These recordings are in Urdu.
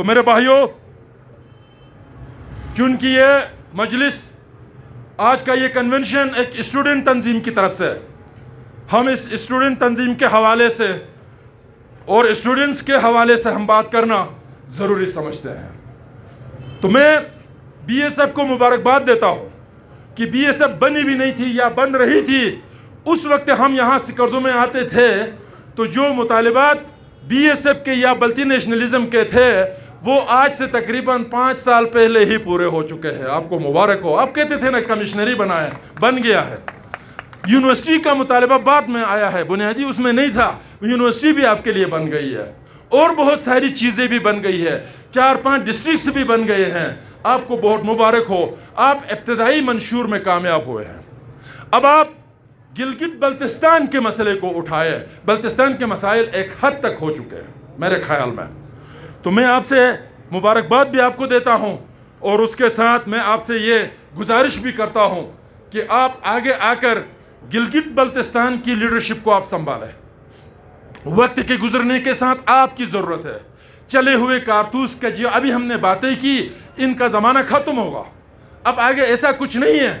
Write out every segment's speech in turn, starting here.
تو میرے بھائیوں، چونکہ یہ مجلس، آج کا یہ کنونشن ایک اسٹوڈنٹ تنظیم کی طرف سے، ہم اس اسٹوڈنٹ تنظیم کے حوالے سے اور اسٹوڈنٹس کے حوالے سے ہم بات کرنا ضروری سمجھتے ہیں۔ تو میں بی ایس ایف کو مبارکباد دیتا ہوں کہ بی ایس ایف بنی بھی نہیں تھی یا بن رہی تھی، اس وقت ہم یہاں سکردو میں آتے تھے تو جو مطالبات بی ایس ایف کے یا ملٹی نیشنلزم کے تھے وہ آج سے تقریباً 5 سال پہلے ہی پورے ہو چکے ہیں۔ آپ کو مبارک ہو۔ آپ کہتے تھے نا کمشنری بنا ہے، بن گیا ہے۔ یونیورسٹی کا مطالبہ بعد میں آیا ہے، بنیادی اس میں نہیں تھا، یونیورسٹی بھی آپ کے لیے بن گئی ہے، اور بہت ساری چیزیں بھی بن گئی ہے، 4-5 ڈسٹرکٹس بھی بن گئے ہیں۔ آپ کو بہت مبارک ہو، آپ ابتدائی منشور میں کامیاب ہوئے ہیں۔ اب آپ گلگت بلتستان کے مسئلے کو اٹھائے۔ بلتستان کے مسائل ایک حد تک ہو چکے ہیں میرے خیال میں، تو میں آپ سے مبارکباد بھی آپ کو دیتا ہوں، اور اس کے ساتھ میں آپ سے یہ گزارش بھی کرتا ہوں کہ آپ آگے آ کر گلگت بلتستان کی لیڈرشپ کو آپ سنبھالیں۔ وقت کے گزرنے کے ساتھ آپ کی ضرورت ہے۔ چلے ہوئے کارتوس کا جو ابھی ہم نے باتیں کی، ان کا زمانہ ختم ہوگا، اب آگے ایسا کچھ نہیں ہے۔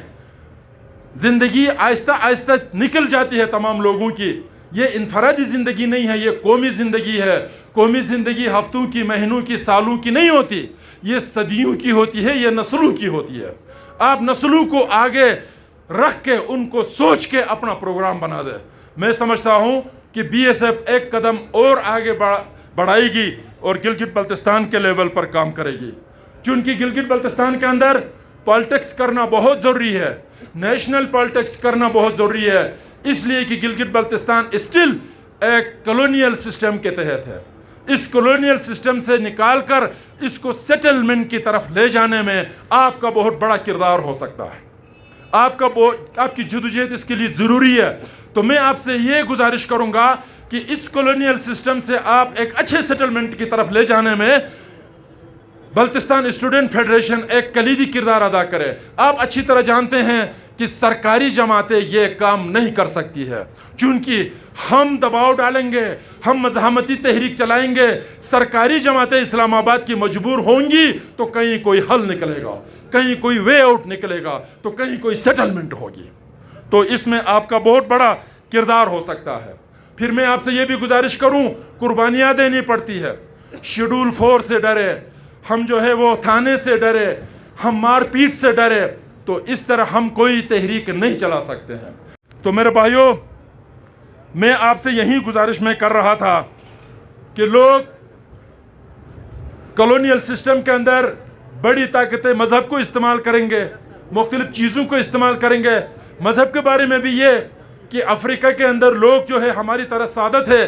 زندگی آہستہ آہستہ نکل جاتی ہے تمام لوگوں کی، یہ انفرادی زندگی نہیں ہے، یہ قومی زندگی ہے۔ قومی زندگی ہفتوں کی، مہینوں کی، سالوں کی نہیں ہوتی، یہ صدیوں کی ہوتی ہے، یہ نسلوں کی ہوتی ہے۔ آپ نسلوں کو آگے رکھ کے ان کو سوچ کے اپنا پروگرام بنا دیں۔ میں سمجھتا ہوں کہ بی ایس ایف ایک قدم اور آگے بڑھائے گی اور گلگت بلتستان کے لیول پر کام کرے گی، چونکہ گلگت بلتستان کے اندر پالیٹکس کرنا بہت ضروری ہے، نیشنل پالیٹکس کرنا بہت ضروری ہے، اس لیے کہ گلگت بلتستان اسٹل ایک کالونیل سسٹم کے تحت ہے۔ اس کالونیل سسٹم سے نکال کر اس کو سیٹلمنٹ کی طرف لے جانے میں آپ کا بہت بڑا کردار ہو سکتا ہے، آپ کی جدوجہد اس کے لیے ضروری ہے۔ تو میں آپ سے یہ گزارش کروں گا کہ اس کالونیل سسٹم سے آپ ایک اچھے سیٹلمنٹ کی طرف لے جانے میں بلتستان اسٹوڈنٹ فیڈریشن ایک کلیدی کردار ادا کرے۔ آپ اچھی طرح جانتے ہیں کہ سرکاری جماعتیں یہ کام نہیں کر سکتی ہے، چونکہ ہم دباؤ ڈالیں گے، ہم مزاحمتی تحریک چلائیں گے، سرکاری جماعتیں اسلام آباد کی مجبور ہوں گی تو کہیں کوئی حل نکلے گا، کہیں کوئی وے آؤٹ نکلے گا، تو کہیں کوئی سیٹلمنٹ ہوگی۔ تو اس میں آپ کا بہت بڑا کردار ہو سکتا ہے۔ پھر میں آپ سے یہ بھی گزارش کروں، قربانیاں دینی پڑتی ہے۔ شیڈول 4 سے ڈرے، ہم جو ہے وہ تھانے سے ڈرے، ہم مار پیٹ سے ڈرے، تو اس طرح ہم کوئی تحریک نہیں چلا سکتے ہیں۔ تو میرے بھائیوں، میں آپ سے یہی گزارش میں کر رہا تھا کہ لوگ کالونیل سسٹم کے اندر بڑی طاقتیں مذہب کو استعمال کریں گے، مختلف چیزوں کو استعمال کریں گے۔ مذہب کے بارے میں بھی یہ کہ افریقہ کے اندر لوگ جو ہے ہماری طرح سعادت ہے،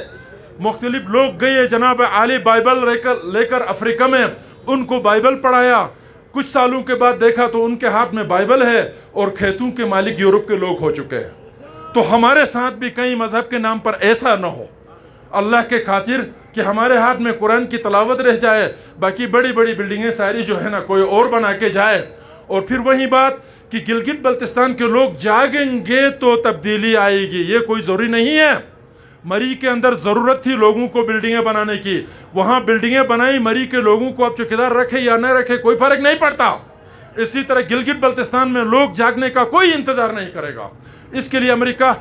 مختلف لوگ گئے جناب عالی بائبل لے کر افریقہ میں، ان کو بائبل پڑھایا، کچھ سالوں کے بعد دیکھا تو ان کے ہاتھ میں بائبل ہے اور کھیتوں کے مالک یورپ کے لوگ ہو چکے ہیں۔ تو ہمارے ساتھ بھی کہیں مذہب کے نام پر ایسا نہ ہو، اللہ کے خاطر، کہ ہمارے ہاتھ میں قرآن کی تلاوت رہ جائے، باقی بڑی بڑی بلڈنگیں ساری جو ہے نا کوئی اور بنا کے جائے۔ اور پھر وہی بات کہ گلگت بلتستان کے لوگ جاگیں گے تو تبدیلی آئے گی، یہ کوئی ضروری نہیں ہے۔ مری کے اندر ضرورت تھی لوگوں کو بلڈنگیں بنانے کی، وہاں بلڈنگیں بنائی، مری کے لوگوں کو اب چوکیدار رکھے یا نہ رکھے کوئی فرق نہیں پڑتا۔ اسی طرح گلگت بلتستان میں لوگ جاگنے کا کوئی انتظار نہیں کرے گا۔ اس کے لیے امریکہ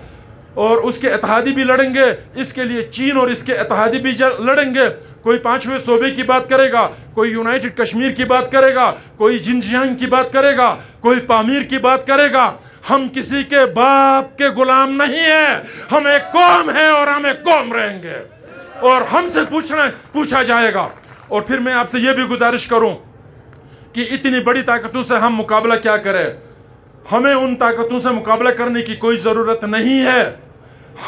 اور اس کے اتحادی بھی لڑیں گے، اس کے لیے چین اور اس کے اتحادی بھی لڑیں گے۔ کوئی 5ویں صوبے کی بات کرے گا، کوئی یونائٹڈ کشمیر کی بات کرے گا، کوئی جنجیانگ کی بات کرے گا، کوئی پامیر کی بات کرے گا۔ ہم کسی کے باپ کے غلام نہیں ہیں، ہم ایک قوم ہیں اور ہم ایک قوم رہیں گے، اور ہم سے پوچھا جائے گا۔ اور پھر میں آپ سے یہ بھی گزارش کروں کہ اتنی بڑی طاقتوں سے ہم مقابلہ کیا کریں؟ ہمیں ان طاقتوں سے مقابلہ کرنے کی کوئی ضرورت نہیں ہے،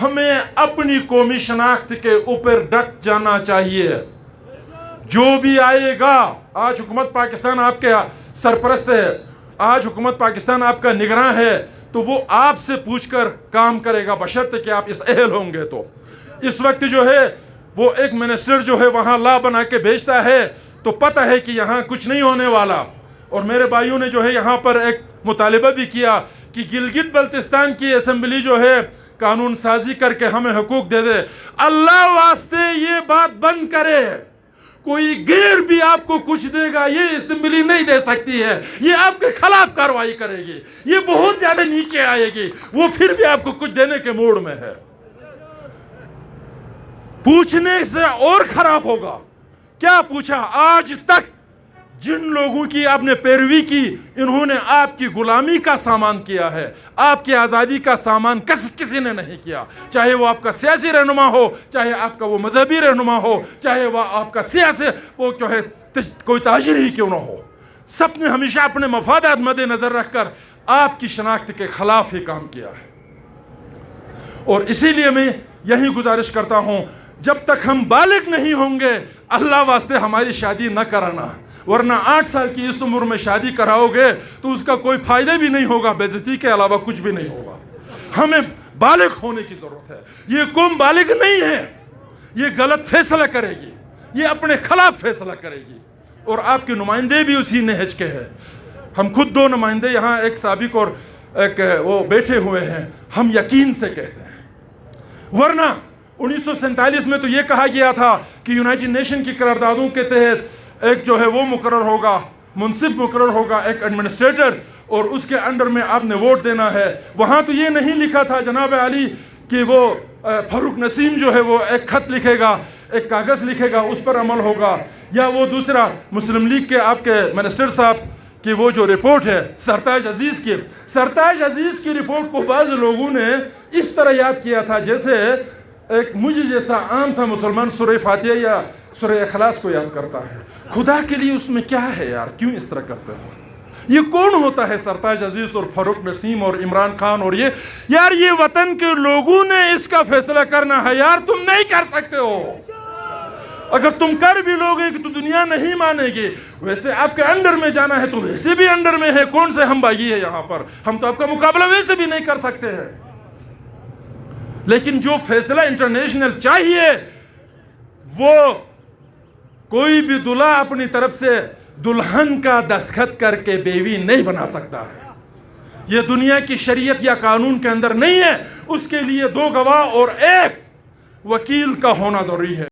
ہمیں اپنی قومی شناخت کے اوپر ڈٹ جانا چاہیے۔ جو بھی آئے گا، آج حکومت پاکستان آپ کے سرپرست ہے، آج حکومت پاکستان آپ کا نگراں ہے، تو وہ آپ سے پوچھ کر کام کرے گا، بشرط کہ آپ اس اہل ہوں گے۔ تو اس وقت جو ہے وہ ایک منسٹر جو ہے وہاں لا بنا کے بھیجتا ہے تو پتہ ہے کہ یہاں کچھ نہیں ہونے والا۔ اور میرے بھائیوں نے جو ہے یہاں پر ایک مطالبہ بھی کیا کہ گلگت بلتستان کی اسمبلی جو ہے قانون سازی کر کے ہمیں حقوق دے دے۔ اللہ واسطے یہ بات بند کرے، کوئی غیر بھی آپ کو کچھ دے گا یہ اسمبلی نہیں دے سکتی ہے، یہ آپ کے خلاف کارروائی کرے گی، یہ بہت زیادہ نیچے آئے گی، وہ پھر بھی آپ کو کچھ دینے کے موڈ میں ہے۔ پوچھنے سے اور خراب ہوگا۔ کیا پوچھا؟ آج تک جن لوگوں کی آپ نے پیروی کی انہوں نے آپ کی غلامی کا سامان کیا ہے، آپ کی آزادی کا سامان کسی نے نہیں کیا، چاہے وہ آپ کا سیاسی رہنما ہو، چاہے آپ کا وہ مذہبی رہنما ہو، چاہے وہ آپ کا سیاسی وہ جو ہے کوئی تاجر ہی کیوں نہ ہو، سب نے ہمیشہ اپنے مفادات مد نظر رکھ کر آپ کی شناخت کے خلاف ہی کام کیا ہے۔ اور اسی لیے میں یہی گزارش کرتا ہوں، جب تک ہم بالغ نہیں ہوں گے اللہ واسطے ہماری شادی نہ کرانا، ورنہ 8 سال کی اس عمر میں شادی کراؤ گے تو اس کا کوئی فائدہ بھی نہیں ہوگا، بے عزتی کے علاوہ کچھ بھی نہیں ہوگا۔ ہمیں بالغ ہونے کی ضرورت ہے۔ یہ قوم بالغ نہیں ہے، یہ غلط فیصلہ کرے گی، یہ اپنے خلاف فیصلہ کرے گی، اور آپ کے نمائندے بھی اسی نہج کے ہیں۔ ہم خود 2 نمائندے یہاں، ایک سابق اور ایک وہ بیٹھے ہوئے ہیں، ہم یقین سے کہتے ہیں، ورنہ 1947 میں تو یہ کہا گیا تھا کہ یونائٹڈ نیشن کی قراردادوں کے تحت ایک جو ہے وہ مقرر ہوگا، منصف مقرر ہوگا، ایک ایڈمنسٹریٹر، اور اس کے انڈر میں آپ نے ووٹ دینا ہے۔ وہاں تو یہ نہیں لکھا تھا جناب علی کہ وہ فاروق نسیم جو ہے وہ ایک خط لکھے گا، ایک کاغذ لکھے گا، اس پر عمل ہوگا، یا وہ دوسرا مسلم لیگ کے آپ کے منسٹر صاحب کہ وہ جو رپورٹ ہے سرتاج عزیز کی رپورٹ کو بعض لوگوں نے اس طرح یاد کیا تھا جیسے ایک مجھے جیسا عام سا مسلمان سورہ فاتحہ یا سورہ اخلاص کو یاد کرتا ہے۔ خدا کے لیے اس میں کیا ہے یار، کیوں اس طرح کرتے ہو؟ یہ کون ہوتا ہے سرتاج عزیز اور فاروق نسیم اور عمران خان؟ اور یہ یار یہ وطن کے لوگوں نے اس کا فیصلہ کرنا ہے یار، تم نہیں کر سکتے ہو۔ اگر تم کر بھی لوگے تو دنیا نہیں مانے گی، ویسے آپ کے انڈر میں جانا ہے تو ویسے بھی انڈر میں ہے، کون سے ہم باغی ہے یہاں پر، ہم تو آپ کا مقابلہ ویسے بھی نہیں کر سکتے ہیں۔ لیکن جو فیصلہ انٹرنیشنل چاہیے وہ کوئی بھی دلہا اپنی طرف سے دلہن کا دستخط کر کے بیوی نہیں بنا سکتا ہے۔ یہ دنیا کی شریعت یا قانون کے اندر نہیں ہے، اس کے لیے 2 گواہ اور 1 وکیل کا ہونا ضروری ہے۔